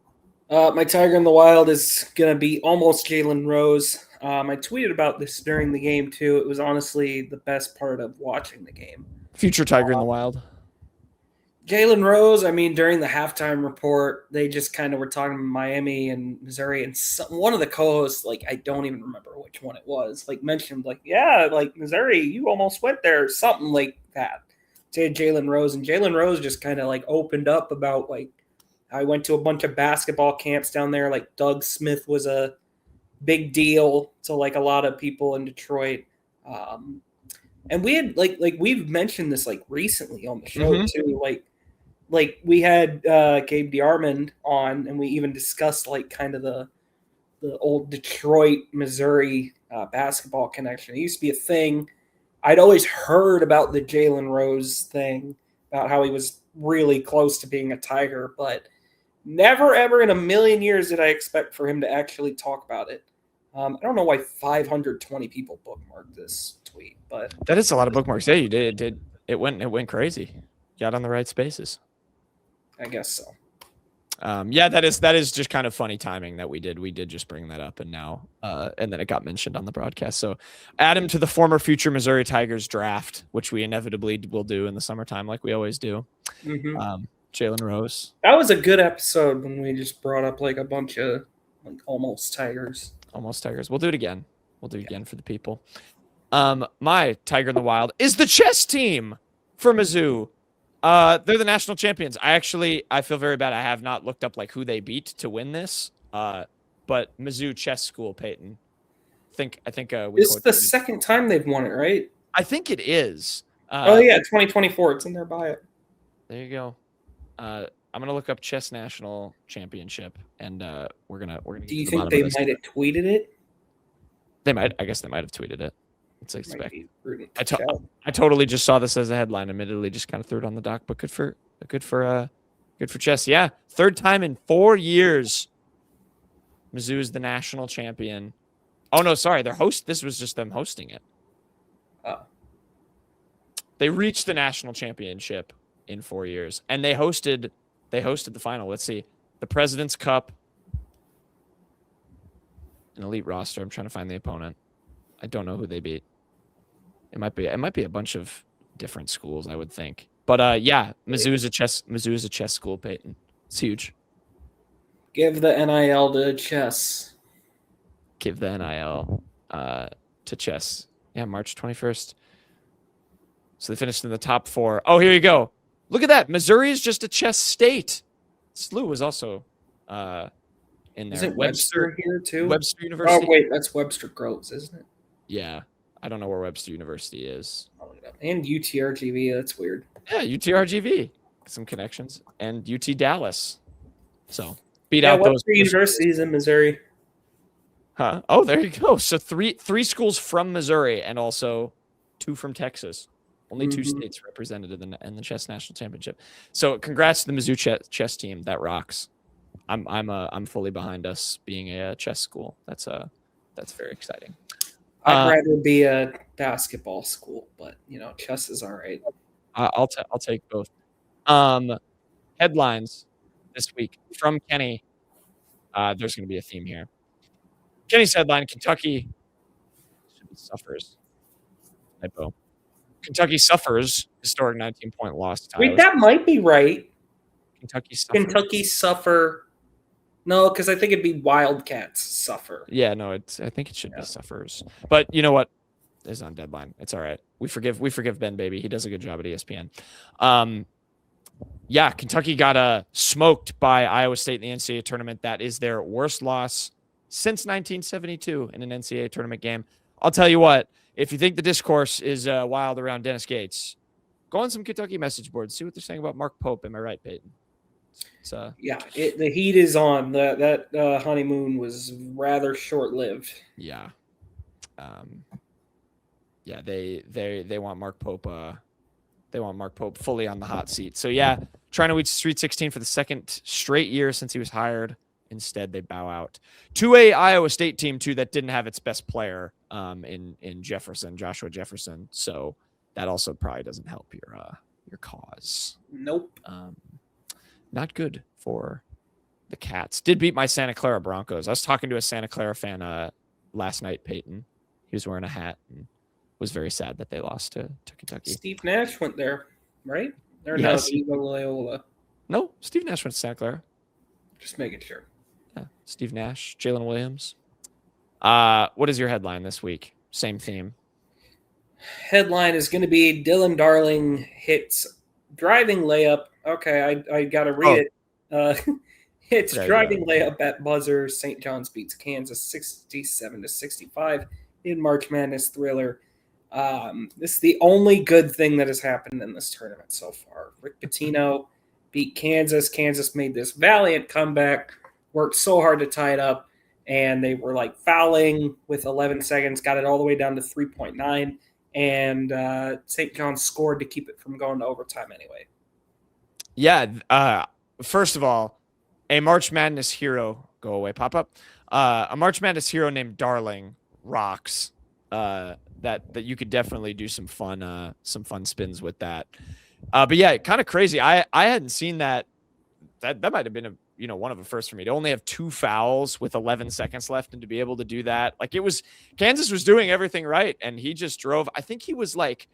My Tiger in the Wild is going to be almost Jalen Rose. I tweeted about this during the game, too. It was honestly the best part of watching the game. Future Tiger in the Wild. Jalen Rose, I mean, during the halftime report, they just kind of were talking about Miami and Missouri, and one of the co-hosts, I don't even remember which one it was, mentioned, Missouri, you almost went there, something like that, to Jalen Rose. And Jalen Rose just kind of, opened up about, I went to a bunch of basketball camps down there, Doug Smith was a big deal to, a lot of people in Detroit. And we had, we've mentioned this, recently on the show, too, we had Gabe DeArmond on, and we even discussed kind of the old Detroit, Missouri basketball connection. It used to be a thing. I'd always heard about the Jalen Rose thing, about how he was really close to being a Tiger, but never, ever in a million years did I expect for him to actually talk about it. I don't know why 520 people bookmarked this tweet, but that is a lot of bookmarks. Yeah, you did. It went crazy. Got on the right spaces. I guess so. That is just kind of funny timing that we did just bring that up, and now and then it got mentioned on the broadcast. So add him to the former future Missouri Tigers draft, which we inevitably will do in the summertime, like we always do. Jalen Rose. That was a good episode when we just brought up a bunch of almost Tigers. Almost Tigers. We'll do it again. We'll do it again for the people. My Tiger in the Wild is the chess team for Mizzou. They're the national champions. I feel very bad. I have not looked up who they beat to win this. But Mizzou Chess School, Payton. I think this is the second time they've won it, right? I think it is. 2024. It's in their bio. There you go. I'm gonna look up Chess National Championship, and we're gonna. Do you think they might have tweeted it? They might. I guess they might have tweeted it. Let's expect. I totally just saw this as a headline. Admittedly, just kind of threw it on the dock, but good for Chess. Yeah, third time in 4 years. Mizzou is the national champion. Oh no, sorry, this was just them hosting it. Oh. They reached the national championship in 4 years, and they hosted the final. Let's see, the President's Cup, an elite roster. I'm trying to find the opponent. I don't know who they beat. It might be a bunch of different schools, I would think. But Mizzou is a chess school, Payton. It's huge. Give the NIL to chess. Give the NIL to chess. Yeah, March 21st. So they finished in the top 4. Oh, here you go. Look at that. Missouri is just a chess state. SLU was also in there. Is it Webster here too? Webster University. Oh wait, that's Webster Groves, isn't it? Yeah, I don't know where Webster University is. And UTRGV. That's weird. Yeah, UTRGV. Some connections. And UT Dallas. So beat out Webster those universities in Missouri. Huh? Oh, there you go. So three schools from Missouri and also 2 from Texas. Only 2 states represented in the chess national championship. So congrats to the Mizzou chess team. That rocks. I'm fully behind us being a chess school. That's very exciting. I'd rather be a basketball school, but chess is all right. I'll take both. Headlines this week from Kenny. There's going to be a theme here. Kenny's headline: Kentucky suffers. Typo. Kentucky suffers historic 19-point loss. Wait, that might be right. Kentucky suffer. No, because I think it'd be Wildcats suffer. Yeah, no, I think it should be suffers. But you know what? It's on deadline. It's all right. We forgive Ben, baby. He does a good job at ESPN. Yeah, Kentucky got smoked by Iowa State in the NCAA tournament. That is their worst loss since 1972 in an NCAA tournament game. I'll tell you what, if you think the discourse is wild around Dennis Gates, go on some Kentucky message boards. See what they're saying about Mark Pope. Am I right, Payton? The heat is on. That honeymoon was rather short-lived. Yeah. Yeah, they want Mark Pope. They want Mark Pope fully on the hot seat. So yeah, trying to reach Sweet 16 for the second straight year since he was hired. Instead, they bow out to a Iowa State team too that didn't have its best player in Joshua Jefferson. So that also probably doesn't help your cause. Nope. Not good for the Cats. Did beat my Santa Clara Broncos. I was talking to a Santa Clara fan last night, Payton. He was wearing a hat and was very sad that they lost to Kentucky. Steve Nash went there, right? Or yes. No, Loyola. No, Steve Nash went to Santa Clara. Just making sure. Yeah, Steve Nash, Jalen Williams. What is your headline this week? Same theme. Headline is going to be Dylan Darling hits driving layup. Okay, I got to read it. Hits driving layup at buzzer. St. John's beats Kansas 67-65 in March Madness thriller. This is the only good thing that has happened in this tournament so far. Rick Pitino beat Kansas. Kansas made this valiant comeback, worked so hard to tie it up, and they were like fouling with 11 seconds, got it all the way down to 3.9, and St. John's scored to keep it from going to overtime anyway. Yeah, first of all, a March Madness hero, go away, pop up. A March Madness hero named Darling rocks. That you could definitely do some fun spins with that. But yeah, kind of crazy. I hadn't seen that. That might have been one of the first for me to only have 2 fouls with 11 seconds left and to be able to do that. Like Kansas was doing everything right, and he just drove. I think he was like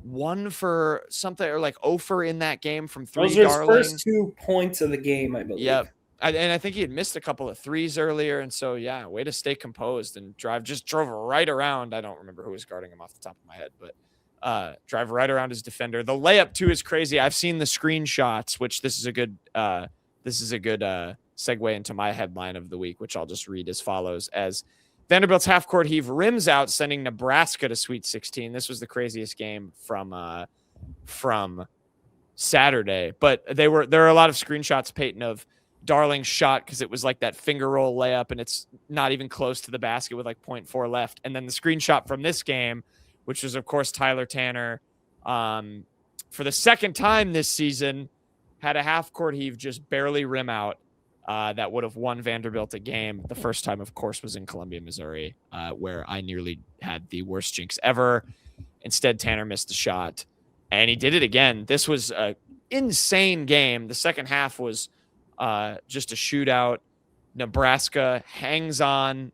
1 for something or like 0 for in that game from 3. Those were his first 2 points of the game, I believe. Yep. And I think he had missed a couple of threes earlier. And so, yeah, way to stay composed and drove right around. I don't remember who was guarding him off the top of my head, but drive right around his defender. The layup too is crazy. I've seen the screenshots, which this is a good segue into my headline of the week, which I'll just read as follows: as Vanderbilt's half court heave rims out, sending Nebraska to Sweet 16. This was the craziest game from Saturday, but there are a lot of screenshots, Payton, of Darling's shot because it was like that finger roll layup and it's not even close to the basket with like 0.4 left. And then the screenshot from this game, which was of course Tyler Tanner, for the second time this season, had a half court heave just barely rim out that would have won Vanderbilt a game. The first time, of course, was in Columbia, Missouri, where I nearly had the worst jinx ever. Instead, Tanner missed the shot and he did it again. This was an insane game. The second half was just a shootout. Nebraska hangs on,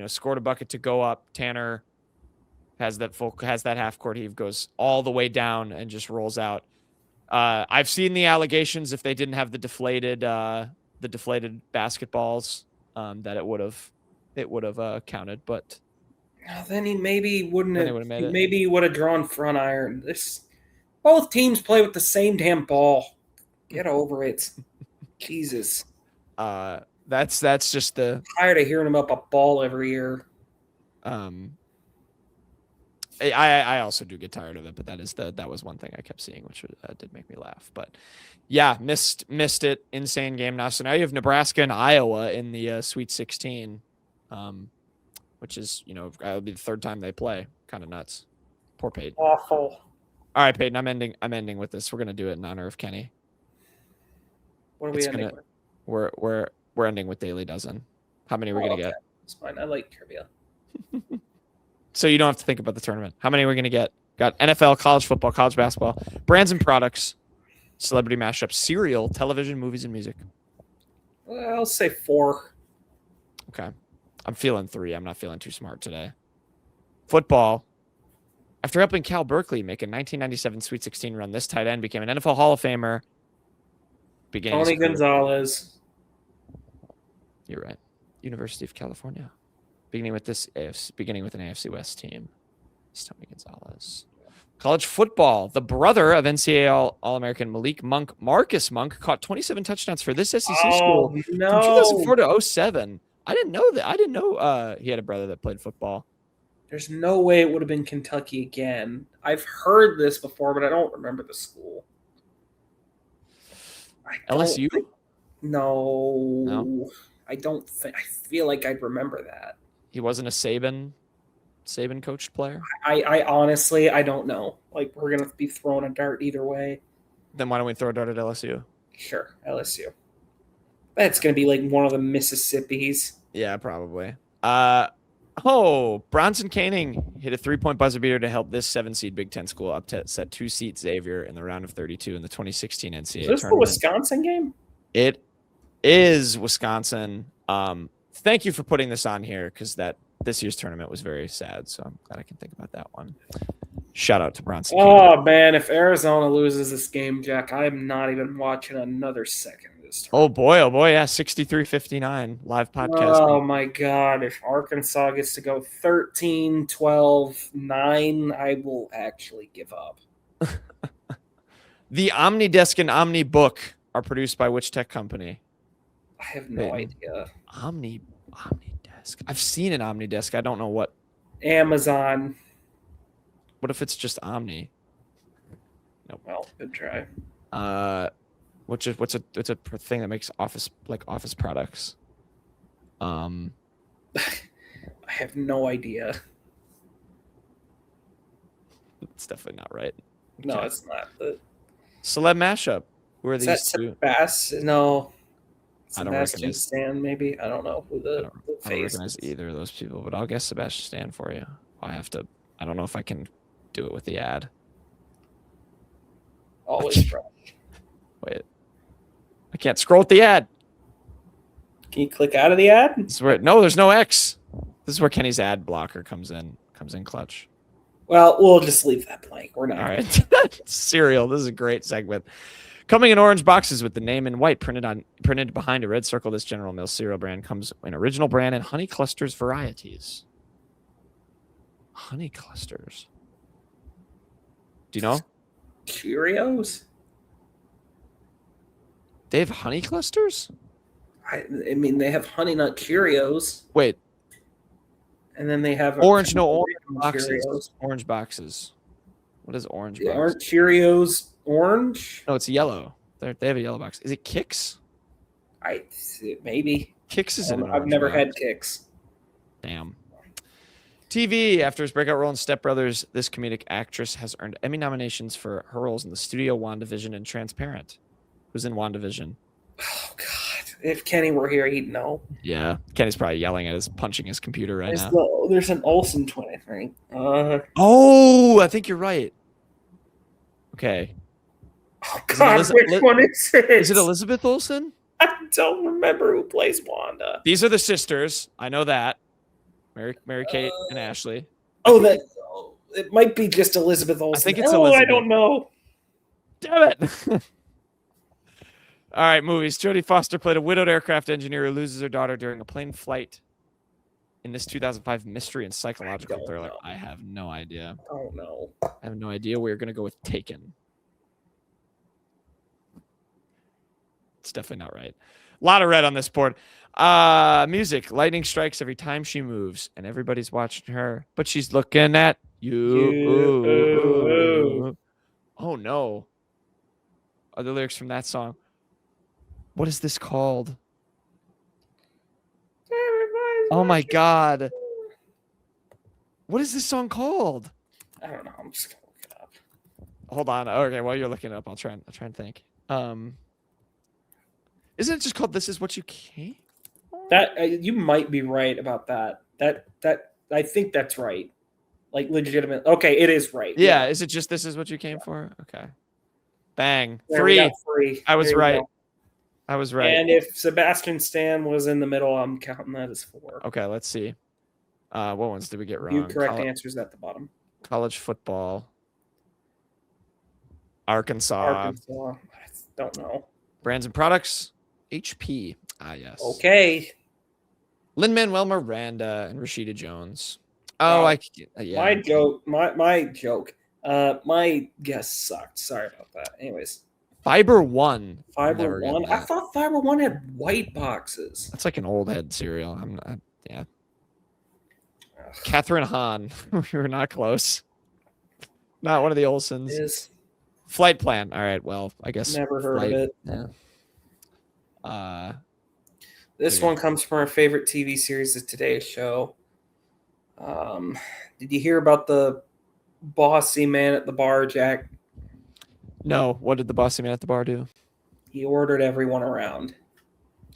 scored a bucket to go up. Tanner has that half court heave, goes all the way down and just rolls out. I've seen the allegations if they didn't have the deflated basketballs, that it would have counted, but then he maybe wouldn't have. Maybe he would have drawn front iron. Both teams play with the same damn ball. Get over it. Jesus. That's just the I'm tired of hearing about a ball every year. I also do get tired of it, but that was one thing I kept seeing, which did make me laugh. But yeah, missed it. Insane game now. So now you have Nebraska and Iowa in the Sweet 16, which is, it'll be the third time they play. Kind of nuts. Poor Payton. Awful. All right, Payton, I'm ending with this. We're gonna do it in honor of Kenny. What are we ending with? We're ending with Daily Dozen. How many are we gonna get? It's fine. I like trivia. So you don't have to think about the tournament. How many are we gonna get? Got NFL, college football, college basketball, brands and products, celebrity mashups, cereal, television, movies, and music. Well, I'll say 4. Okay. I'm feeling 3. I'm not feeling too smart today. Football. After helping Cal Berkeley make a 1997 Sweet 16 run, this tight end became an NFL Hall of Famer. Tony Gonzalez. You're right. University of California. Beginning with an AFC West team. It's Tony Gonzalez. College football. The brother of NCAA All-American Malik Monk, Marcus Monk, caught 27 touchdowns for this SEC school from 2004 to 07. I didn't know that. I didn't know he had a brother that played football. There's no way it would have been Kentucky again. I've heard this before, but I don't remember the school. LSU? No. I don't think. I feel like I'd remember that. He wasn't a Saban coached player? I honestly, I don't know. Like, we're going to be throwing a dart either way. Then why don't we throw a dart at LSU? Sure, LSU. That's going to be like one of the Mississippis. Yeah, probably. Bronson Koenig hit a 3-point buzzer beater to help this 7-seed Big Ten school up to set 2-seed Xavier in the round of 32 in the 2016 NCAA tournament. Is this the Wisconsin game? It is Wisconsin. Thank you for putting this on here because this year's tournament was very sad. So I'm glad I can think about that one. Shout out to Bronson Koenig. Man, if Arizona loses this game, Jack, I am not even watching another second of this tournament. Oh boy, yeah, 63-59 live podcast. Oh my God, if Arkansas gets to go 13, 12, 9, I will actually give up. The OmniDesk and OmniBook are produced by which tech company? I have no idea. OmniDesk. I've seen an OmniDesk. I don't know what. Amazon. What if it's just Omni? Nope. Well, good try. What's a thing that makes office products? I have no idea. It's definitely not right. No, okay. It's not. Celeb mashup. Who are these two? No. I don't recognize Stan, maybe. I don't know who the face. I don't recognize either of those people, but I'll guess Sebastian Stan for you. I don't know if I can do it with the ad. Always try. Wait. I can't scroll with the ad. Can you click out of the ad? No, there's no X. This is where Kenny's ad blocker comes in clutch. Well, we'll just leave that blank. We're not. All right. Cereal. This is a great segment. Coming in orange boxes with the name in white printed behind a red circle, this General Mills cereal brand comes in original brand and honey clusters varieties. Honey clusters. Do you know? Cheerios? They have honey clusters? I mean, they have Honey Nut Cheerios. Wait. And then they have orange boxes. Cheerios. Orange boxes. What is orange box? Aren't Cheerios orange? No, it's yellow. They have a yellow box. Is it Kix? Maybe. Kix is in. I've never had Kix. Damn. TV. After his breakout role in Step Brothers, this comedic actress has earned Emmy nominations for her roles in The Studio, WandaVision, and Transparent. Who's in WandaVision? Oh God! If Kenny were here, he'd know. Yeah, Kenny's probably punching his computer right now. There's an Olsen twin, I think. I think you're right. Okay. Oh God, which one is it? Is it Elizabeth Olsen? I don't remember who plays Wanda. These are the sisters. I know that. Mary-Kate and Ashley. It might be just Elizabeth Olsen. I think it's Elizabeth. I don't know. Damn it. All right, movies. Jodie Foster played a widowed aircraft engineer who loses her daughter during a plane flight in this 2005 mystery and psychological thriller. I have no idea. Oh, no. I have no idea. We're going to go with Taken. It's definitely not right. A lot of red on this board. Music. Lightning strikes every time she moves, and everybody's watching her, but she's looking at you. Oh no. Are the lyrics from that song? What is this called? Oh my God. What is this song called? I don't know. I'm just gonna look it up. Hold on. Okay, while you're looking it up, I'll try and think. Isn't it just called "This Is What You Came For"? That you might be right about that. That I think that's right. Like legitimate. Okay, it is right. Yeah. Is it just "This Is What You Came For"? Okay. Bang. There we got 3. three. I was There you right. go. I was right. And if Sebastian Stan was in the middle, I'm counting that as 4. Okay, let's see. What ones did we get wrong? You correct answers at the bottom. College football. Arkansas. I don't know. Brands and products. HP. Ah, yes. Okay. Lin-Manuel Miranda and Rashida Jones. Oh, yeah. My joke. My guess sucked. Sorry about that. Anyways. Fiber One. Fiber One. I thought Fiber One had white boxes. That's like an old head cereal. I'm not. Yeah. Catherine Hahn. We were not close. Not one of the Olsons. Is Flight Plan. All right. Well, I guess. never heard of it. Yeah. This one comes from our favorite TV series, The Today Show. Did you hear about the bossy man at the bar, Jack? No. What did the bossy man at the bar do? He ordered everyone around.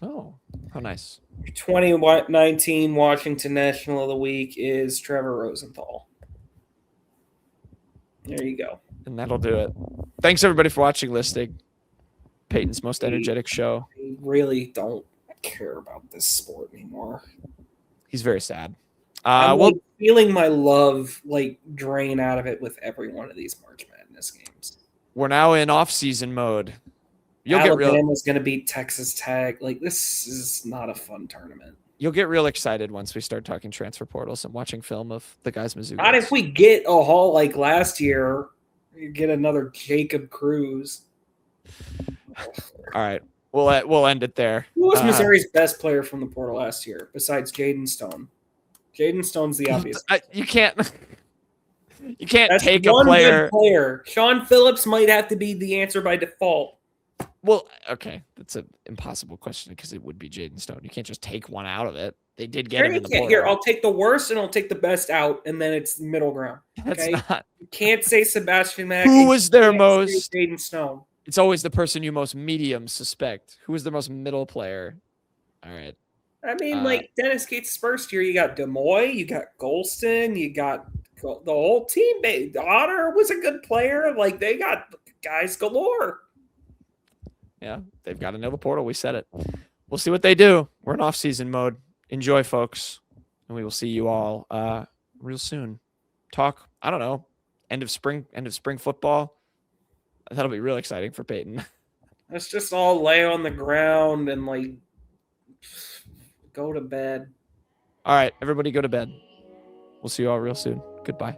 Oh, how nice. 2019 Washington National of the Week is Trevor Rosenthal. There you go. And that'll do it. Thanks, everybody, for watching, listening. Peyton's most energetic show. I really don't care about this sport anymore. He's very sad. I'm feeling my love drain out of it with every one of these March Madness games. We're now in off-season mode. Alabama's going to beat Texas Tech. This is not a fun tournament. You'll get real excited once we start talking transfer portals and watching film of the guys Mizzou. Not if we get a haul like last year. You get another Jacob Cruz. All right. We'll end it there. Who was Missouri's best player from the portal last year besides Jaden Stone? Jaden Stone's the obvious. You can't That's take a one player. Good player. Sean Phillips might have to be the answer by default. Well, okay. That's an impossible question because it would be Jaden Stone. You can't just take one out of it. They did get him in the portal. Here, I'll take the worst and I'll take the best out, and then it's the middle ground. Okay? That's not. You can't say Sebastian Mack. Who was their most? Jaden Stone. It's always the person you most medium suspect. Who was the most middle player? All right. I mean, Dennis Gates' first year, you got Demoy, you got Golston, you got the whole team. Otter was a good player. They got guys galore. Yeah, they've got to know the portal. We said it. We'll see what they do. We're in off-season mode. Enjoy, folks. And we will see you all real soon. Talk, I don't know, end of spring football. That'll be real exciting for Peyton. Let's just all lay on the ground and go to bed. All right, everybody go to bed. We'll see you all real soon. Goodbye.